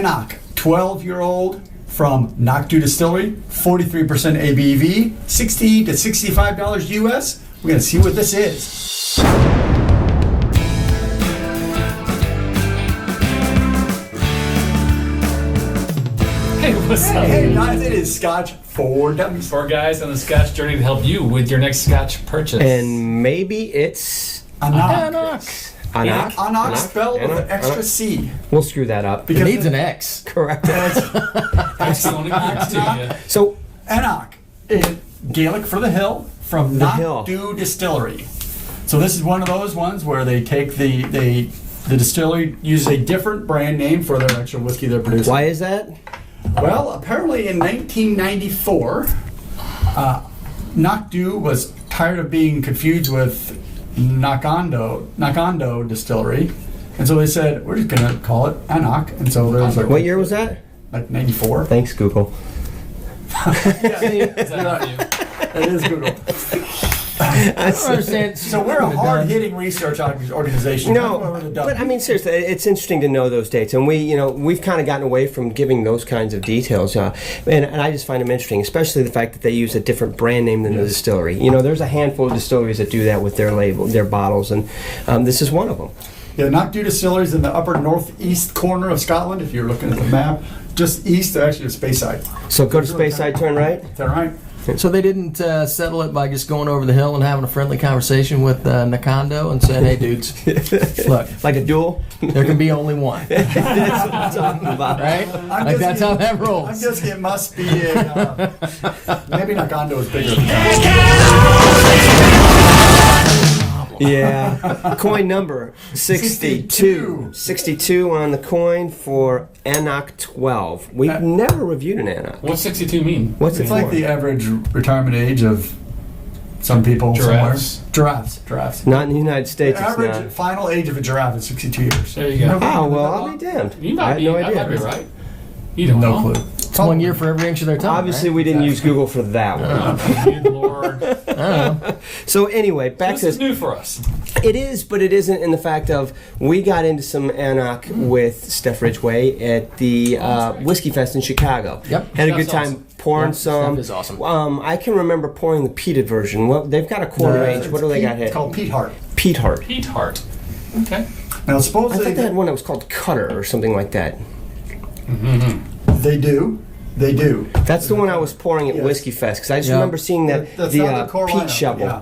anCnoc, 12-year-old from Knock Distillery, 43% ABV, $60 to $65 US. We're going to see what this is. Hey, what's up? Hey guys, it is Scotch for Dummies. 4 guys on the Scotch journey to help you with your next Scotch purchase. And maybe it's anCnoc. anCnoc. anCnoc spelled with an extra C. We'll screw that up. It Because needs an X. Correct. So anCnoc, Gaelic for the hill, from Knock Distillery. So this is one of those ones where they take the distillery uses a different brand name for their actual whiskey they're producing. why is that? Well, apparently in 1994, Knock was tired of being confused with Knockando Distillery, and so they said, we're just going to call it anCnoc. And so there's like... What year was that? Like 94. Thanks, Google. It is Google. I don't understand. So we're a hard-hitting research organization. No, but I mean seriously, it's interesting to know those dates, and we've kind of gotten away from giving those kinds of details, and I just find them interesting, especially the fact that they use a different brand name than the distillery. There's a handful of distilleries that do that with their label, their bottles, and this is one of them. Yeah, Knock Distillery is in the upper northeast corner of Scotland. If you're looking at the map, just east, actually, of Speyside. So go to Speyside, turn right. Is that right? So they didn't settle it by just going over the hill and having a friendly conversation with Nakando and saying, "Hey, dudes, look, Like a duel. there can be only one." That's what I'm talking about. Right? Like that's how that rolls. I'm guessing it must be a... maybe Nakando is bigger than that. Yeah. Coin number 62. 62 on the coin for anCnoc 12. We've never reviewed an anCnoc. What's 62 mean? What's it It's for? like the average retirement age of some people Giraffes. somewhere. Giraffes. Not in the United States, The it's average not. final age of a giraffe is 62 years. There you go. Oh, well, I'll be damned. You I might had be, no I idea. might be right. You don't No know. clue. It's 1 year for every inch of their tongue. Obviously, right? we didn't use Google for that one. Good Lord. So anyway, back This to is new for us. it is, but it isn't in the fact of we got into some anCnoc with Steph Ridgway at the Whiskey Fest in Chicago. Yep. Had a good That's time awesome. pouring Yep, some. Steph is awesome. I can remember pouring the peated version. Well, they've got a quarter range. What do they got here? It's called Pete Hart. Peat Heart. Pete Hart. Okay. Now, I supposedly thought they had one that was called Cutter or something like that. they do. They do. That's the one I was pouring at Yes. Whiskey Fest because I just Yeah. remember seeing That's not the core peat lineup, shovel. yeah.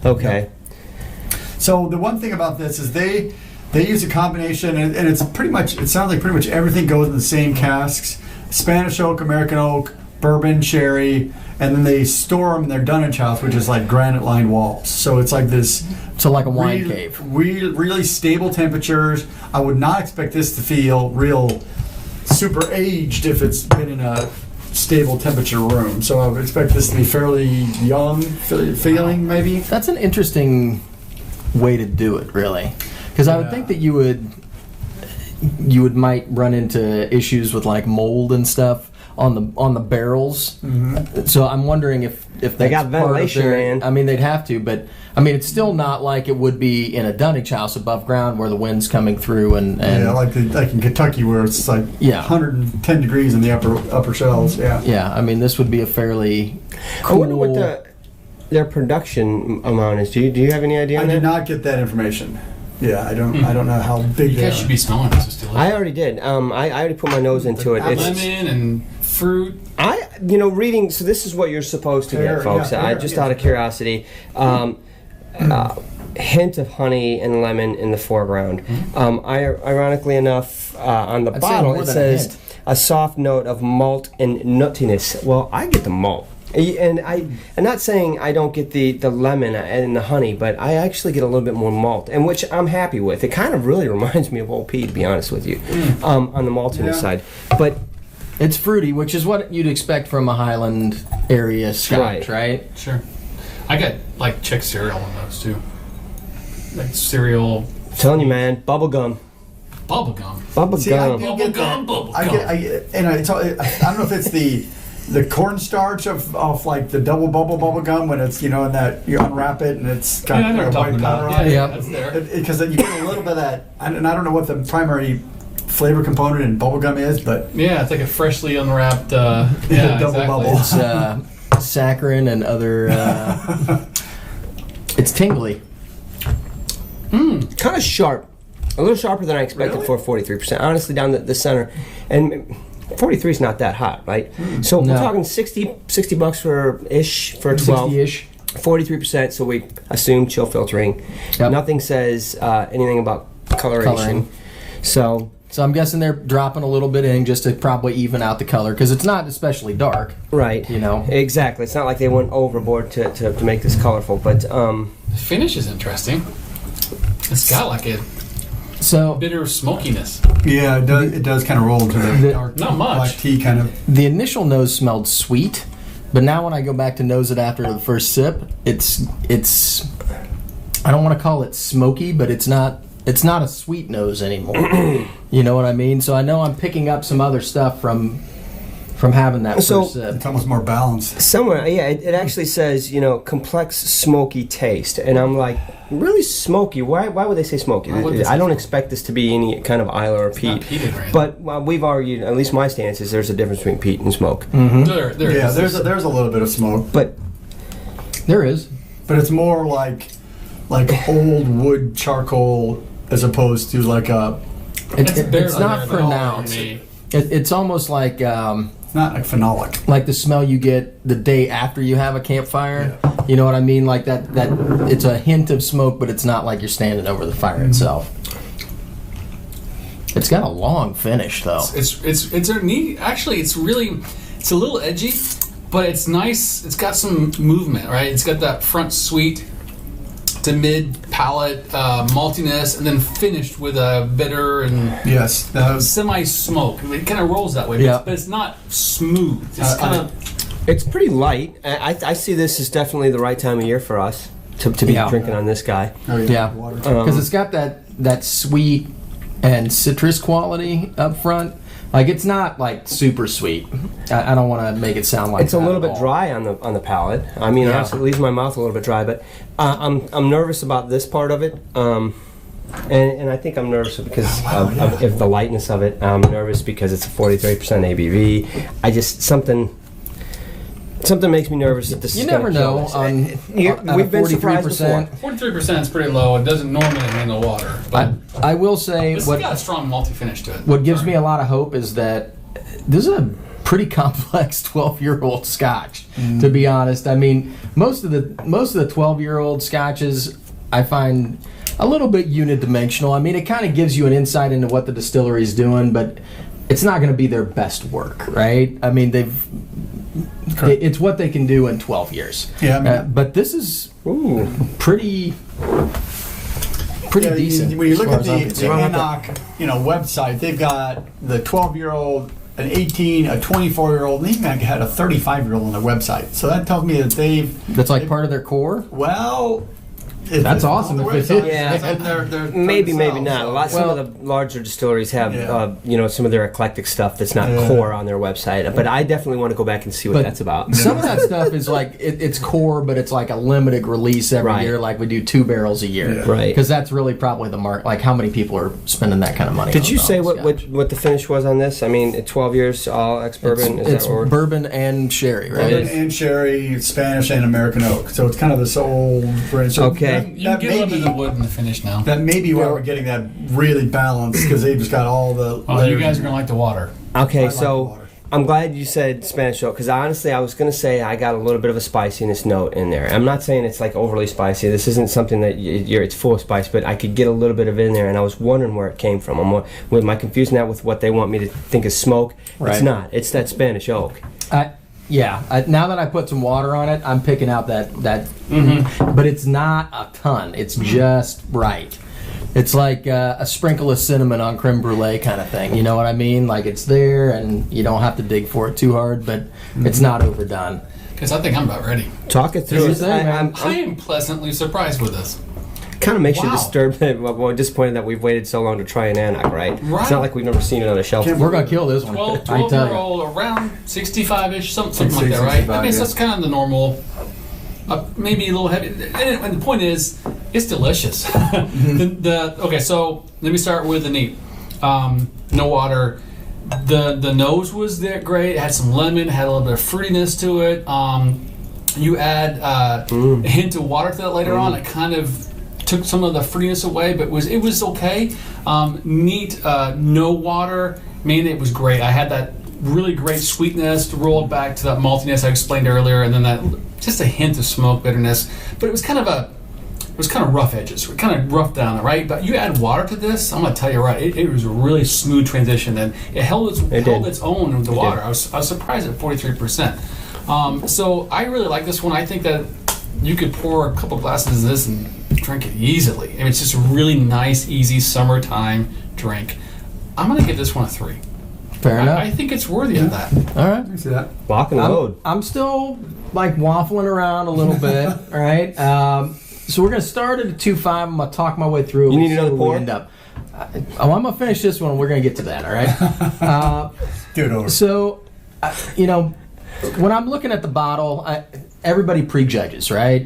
Okay. So the one thing about this is they use a combination, and it's pretty much, it sounds like pretty much everything goes in the same casks: Spanish oak, American oak, bourbon, sherry, and then they store them in their dunnage house, which is like granite-lined walls. So it's like this. So like a wine cave. Really stable temperatures. I would not expect this to feel real super aged if it's been in a stable temperature room. So I would expect this to be fairly young feeling, maybe. That's an interesting way to do it, really, because I would think that you might run into issues with like mold and stuff on the barrels. Mm-hmm. So I'm wondering if They got that's part of ventilation, their- man. I mean, they'd have to, but I mean, it's still not like it would be in a dunnage house above ground where the wind's coming through and Yeah, like in Kentucky where it's like 110 degrees in the upper shelves. Yeah. yeah. I mean, this would be a fairly I cool. wonder what their production amount is. Do you have any idea I on did that? not get that information. Yeah, I don't know how big You they guys are. should be smelling this still. I already did. I already put my nose into it. Lemon and fruit. Reading. So this is what you're supposed to Pear, get, folks. yeah, pear, Just yeah. out of curiosity, hint of honey and lemon in the foreground. Ironically enough, on the I'd say bottle more it than a says hint. a soft note of malt and nuttiness. Well, I get the malt. And I'm not saying I don't get the lemon and the honey, but I actually get a little bit more malt, and which I'm happy with. It kind of really reminds me of Old Pete, to be honest with you, on the maltiness side. But It's fruity, which is what you'd expect from a Highland area Scotch, right? Sure. I got like chick cereal in those too. Like cereal, I'm telling you, man, bubble gum. bubble gum. Bubble See, I gum. do get that. Bubble I gum. don't know if it's the cornstarch of like the double bubble gum when it's in that you unwrap it and it's got Yeah, I know what like you're white talking powder about. on it. Yeah. That's there. Because you get a little bit of that, and I don't know what the primary flavor component in bubblegum is, but Yeah, it's like a freshly unwrapped. double exactly. bubble. It's saccharin and other. It's tingly. Kind of sharp. A little sharper than I expected Really? for 43%. Honestly, down the center. And 43 is not that hot, right? So No. we're talking 60 bucks for a 12. 60-ish. 43%, so we assume chill filtering. Yep. Nothing says anything about coloration. Coloring. So, So I'm guessing they're dropping a little bit in just to probably even out the color because it's not especially dark. right. You know. Exactly. It's not like they went overboard to make this colorful, but The finish is interesting. It's got like a So bitter smokiness. Yeah, it does kind of roll into the dark Not much. black tea kind of. the initial nose smelled sweet, but now when I go back to nose it after the first sip, it's I don't want to call it smoky, but it's not a sweet nose anymore. You know what I mean? So I know I'm picking up some other stuff from having that So- first sip. It's almost more balanced. somewhere, yeah, it actually says, complex smoky taste. And I'm like, really smoky? Why would they say smoky? Why would they say I don't smoky? expect this to be any kind of Isla or It's not peat. peated or anything. But we've argued, at least my stance is there's a difference between peat and smoke. There Yeah, is. there's a little bit of smoke, But There is. but it's more like old wood charcoal as opposed to like a. It's It's barely not there at all pronounced. for me. It's almost like It's not like phenolic. the smell you get the day after you have a campfire. You know what I mean? Like that it's a hint of smoke, but it's not like you're standing over the fire itself. It's got a long finish though. It's a neat. Actually, it's a little edgy, but it's nice. It's got some movement, right? It's got that front sweet to mid palate maltiness, and then finished with a bitter and Yes, that was. semi-smoke. I mean, it kind of rolls that way, Yeah. but it's not smooth. It's kind of. it's pretty light. I see this as definitely the right time of year for us to be Yeah. drinking on this guy. Oh, Yeah. water. Because it's got that sweet and citrus quality up front. Like it's not like super sweet. I don't want to make it sound like It's a that little at bit all. dry on the palate. I mean, Yeah. honestly, it leaves my mouth a little bit dry. But I'm nervous about this part of it, and I think I'm nervous because of the lightness of it. I'm nervous because it's a 43% ABV. I just something makes me nervous that this You is never gonna kill know us. on We've been surprised 43%. before. 43% is pretty low. It doesn't normally handle water, but I will say this has got a strong malty finish to it. what gives me a lot of hope is that this is a pretty complex 12-year-old Scotch. To be honest, I mean most of the 12-year-old Scotches I find a little bit unidimensional. I mean it kind of gives you an insight into what the distillery is doing, but it's not going to be their best work, right? I mean it's what they can do in 12 years. Yeah, I mean- but this is Ooh. pretty Yeah, decent. when you look as far at as I'm the concerned. anCnoc, website, they've got the 12-year-old, an 18, a 24-year-old, and even had a 35-year-old on their website. So that tells me that That's like part of their core. well. If That's it's awesome on if the it is. website, Yeah. then they're Maybe trying to sell, not. so- A lot. Some of the larger distilleries have, Yeah. some of their eclectic stuff that's not Yeah. core on their website. But I definitely want to go back and see what But that's about. Some of that stuff is like it's core, but it's like a limited release every Right. year. Like we do 2 barrels a year, Yeah. Right. Because that's really probably the mark. Like how many people are spending that kind of money? Did on you a say bottle of Scotch? what the finish was on this? I mean, 12 years all ex bourbon. Is It's that or bourbon and sherry, right? Bourbon and sherry, Spanish and American oak. So it's kind of this old range. So Okay. You can get a little bit of the wood in the finish now. that may be why we're getting that really balanced because they've just got all the. Oh, you layers. guys are gonna like the water. okay? like So water. I'm glad you said Spanish oak because honestly, I was gonna say I got a little bit of a spiciness note in there. I'm not saying it's like overly spicy. This isn't something that it's full of spice, but I could get a little bit of in there, and I was wondering where it came from. Am I confusing that with what they want me to think is smoke? Right. It's not. It's that Spanish oak. Now that I put some water on it, I'm picking out that. But it's not a ton. It's just right. It's like a sprinkle of cinnamon on creme brulee kind of thing. You know what I mean? Like it's there, and you don't have to dig for it too hard, but it's not overdone. Because I think I'm about ready. Talk it through. What do you think, man? I am pleasantly surprised with this. Kind of makes you Wow. disturbed. Well, disappointed that we've waited so long to try an anCnoc, right? Right. It's not like we've never seen it on a shelf. We're gonna kill this one. 12 I tell you. year old, around 65-ish, something like that, right? 65, I mean, so yeah. that's kind of the normal, maybe a little heavy. And the point is, it's delicious. Okay, so let me start with the neat. no water. The nose was there great. It had some lemon, had a little bit of fruitiness to it. You add a hint of water to that later on. It kind of took some of the fruitiness away, but it was okay. Neat, no water. Man, it was great. I had that really great sweetness rolled back to that maltiness I explained earlier, and then that just a hint of smoke bitterness. But it was kind of rough edges. We're kind of rough down, right? But you add water to this, I'm going to tell you right, it was a really smooth transition, and it held its own with the water. I was surprised at 43%. So I really like this one. I think that you could pour a couple glasses of this and drink it easily. I mean, it's just a really nice, easy summertime drink. I'm going to give this one a 3. Fair enough. I think it's worthy of that. All right. I see that. Lock and load. I'm still like waffling around a little bit. All right. So we're gonna start at a 2.5. I'm gonna talk my way through. You need another pour? End up. I'm gonna finish this one. We're gonna get to that. All right. Do it over. So, when I'm looking at the bottle, everybody prejudges, right?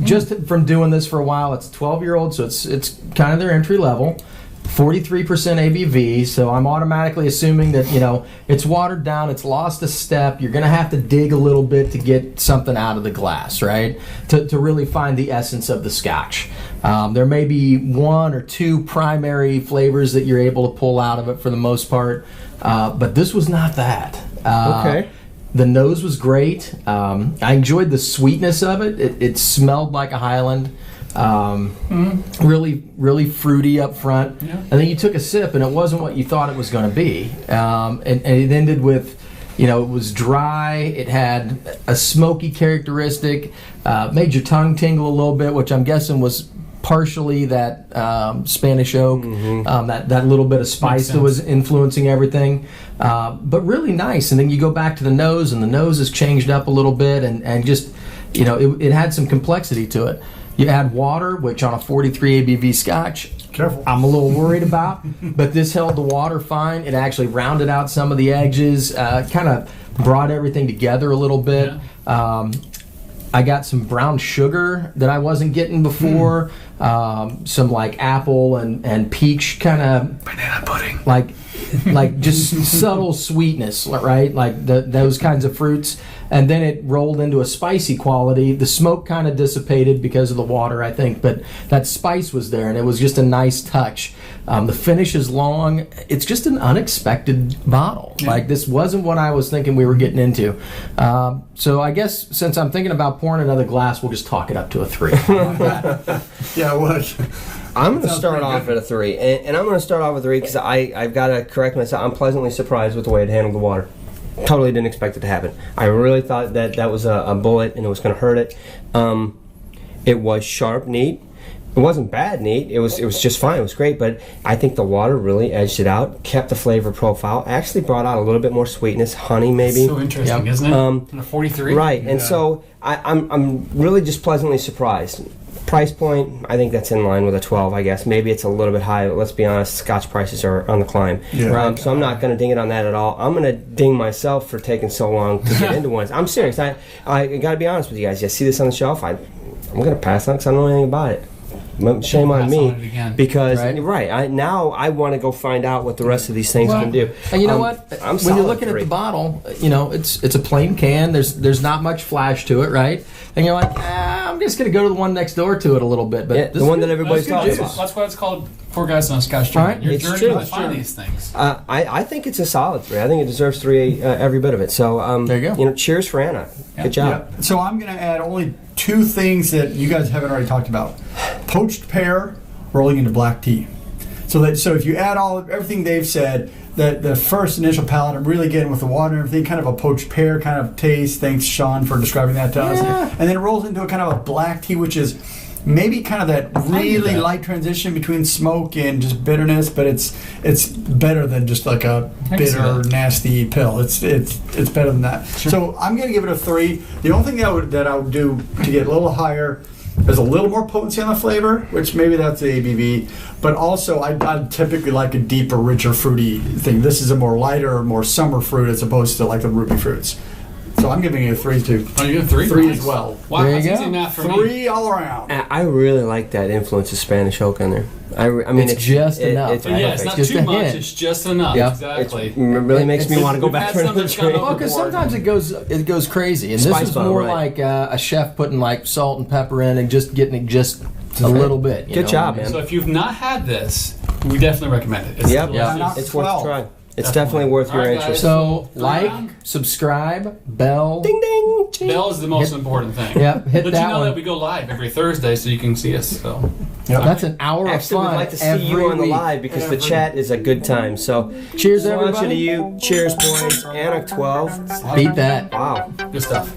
Just from doing this for a while, it's a 12-year-old, so it's kind of their entry level. 43% ABV, so I'm automatically assuming that it's watered down, it's lost a step. You're going to have to dig a little bit to get something out of the glass, right? To really find the essence of the Scotch. There may be 1 or 2 primary flavors that you're able to pull out of it for the most part, but this was not that. Okay. The nose was great. I enjoyed the sweetness of it. It smelled like a Highland. Really, really fruity up front. Yeah. And then you took a sip, and it wasn't what you thought it was going to be. And it ended with, it was dry. It had a smoky characteristic. Made your tongue tingle a little bit, which I'm guessing was partially that Spanish oak, that little bit of spice that was influencing everything. But really nice. And then you go back to the nose, and the nose has changed up a little bit, and just, it had some complexity to it. You add water, which on a 43 ABV Scotch, careful, I'm a little worried about, but this held the water fine. It actually rounded out some of the edges, kind of brought everything together a little bit. Yeah. I got some brown sugar that I wasn't getting before, some like apple and peach kind of banana pudding, like just subtle sweetness, right? Like those kinds of fruits. And then it rolled into a spicy quality. The smoke kind of dissipated because of the water, I think, but that spice was there, and it was just a nice touch. The finish is long. It's just an unexpected bottle. Yeah. Like, this wasn't what I was thinking we were getting into. So I guess since I'm thinking about pouring another glass, we'll just talk it up to a 3. Yeah, well, I'm going to start off at a 3, and I'm going to start off with 3 because I've got to correct myself. I'm pleasantly surprised with the way it handled the water. Totally didn't expect it to happen. I really thought that was a bullet and it was going to hurt it. It was sharp, neat. It wasn't bad neat. It was just fine. It was great, but I think the water really edged it out, kept the flavor profile, actually brought out a little bit more sweetness, honey maybe. So interesting, isn't it? In a 43? Right, and so I'm really just pleasantly surprised. Price point, I think that's in line with a 12, I guess. Maybe it's a little bit high. Let's be honest, Scotch prices are on the climb. Yeah. So I'm not going to ding it on that at all. I'm going to ding myself for taking so long to get into ones. I'm serious. I got to be honest with you guys. You see this on the shelf, I'm going to pass on because I don't know anything about it. Shame on me, because now I want to go find out what the rest of these things can do. And you know what? When you're looking at the bottle, it's a plain can. There's not much flash to it, right? And you're like, I'm just going to go to the one next door to it a little bit. But the one that everybody's talking about. That's why it's called Four Guys on a Scotch Journey. Right? Your It's journey true. to find these things. I think it's a solid 3. I think it deserves 3, every bit of it. So there you go. Cheers for Anna. Good job. Yeah. So I'm going to add only 2 things that you guys haven't already talked about: poached pear rolling into black tea. So if you add everything they've said, that the first initial palate, I'm really getting with the water and everything, kind of a poached pear kind of taste. Thanks, Sean, for describing that to us. And then it rolls into a kind of a black tea, which is maybe kind of that really light transition between smoke and just bitterness, but it's better than just like a bitter, nasty pill. It's better than that. Sure. So I'm going to give it a 3. The only thing that I would do to get a little higher is a little more potency on the flavor, which maybe that's the ABV, but also I typically like a deeper, richer, fruity thing. This is a more lighter, more summer fruit as opposed to like the ruby fruits. So I'm giving it a 3 too. Oh, you're 3? 3 Nice. as well. Wow, There you that's go. easy math for me. 3 all around. I really like that influence of Spanish oak on there. I mean, It's just enough, It's right? Yeah, it's perfect. not Just too a much. hint. It's just enough. Yep. Exactly. It really makes me want to go We've back had for some another that's gone drink. over- Well, because sometimes it goes crazy, and Spice this is bomb, more right. like a chef putting like salt and pepper in and just getting it just a little bit. you Good know? job, man. So if you've not had this, we definitely recommend it. It's Yep. delicious. Yeah. It's worth a 12. try. It's definitely worth your All right, guys. interest. So Three like, round. subscribe, bell, Ding ding. Ching. Bell is the most important thing. Yep, hit Let that you know one. that we go live every Thursday so you can see us. So That's an hour Actually, of we'd fun like to see every you on the week. live because the chat is a good time. So, Cheers, Sláinte everybody. to you. Cheers, boys. anCnoc 12. Beat that. Wow. good stuff.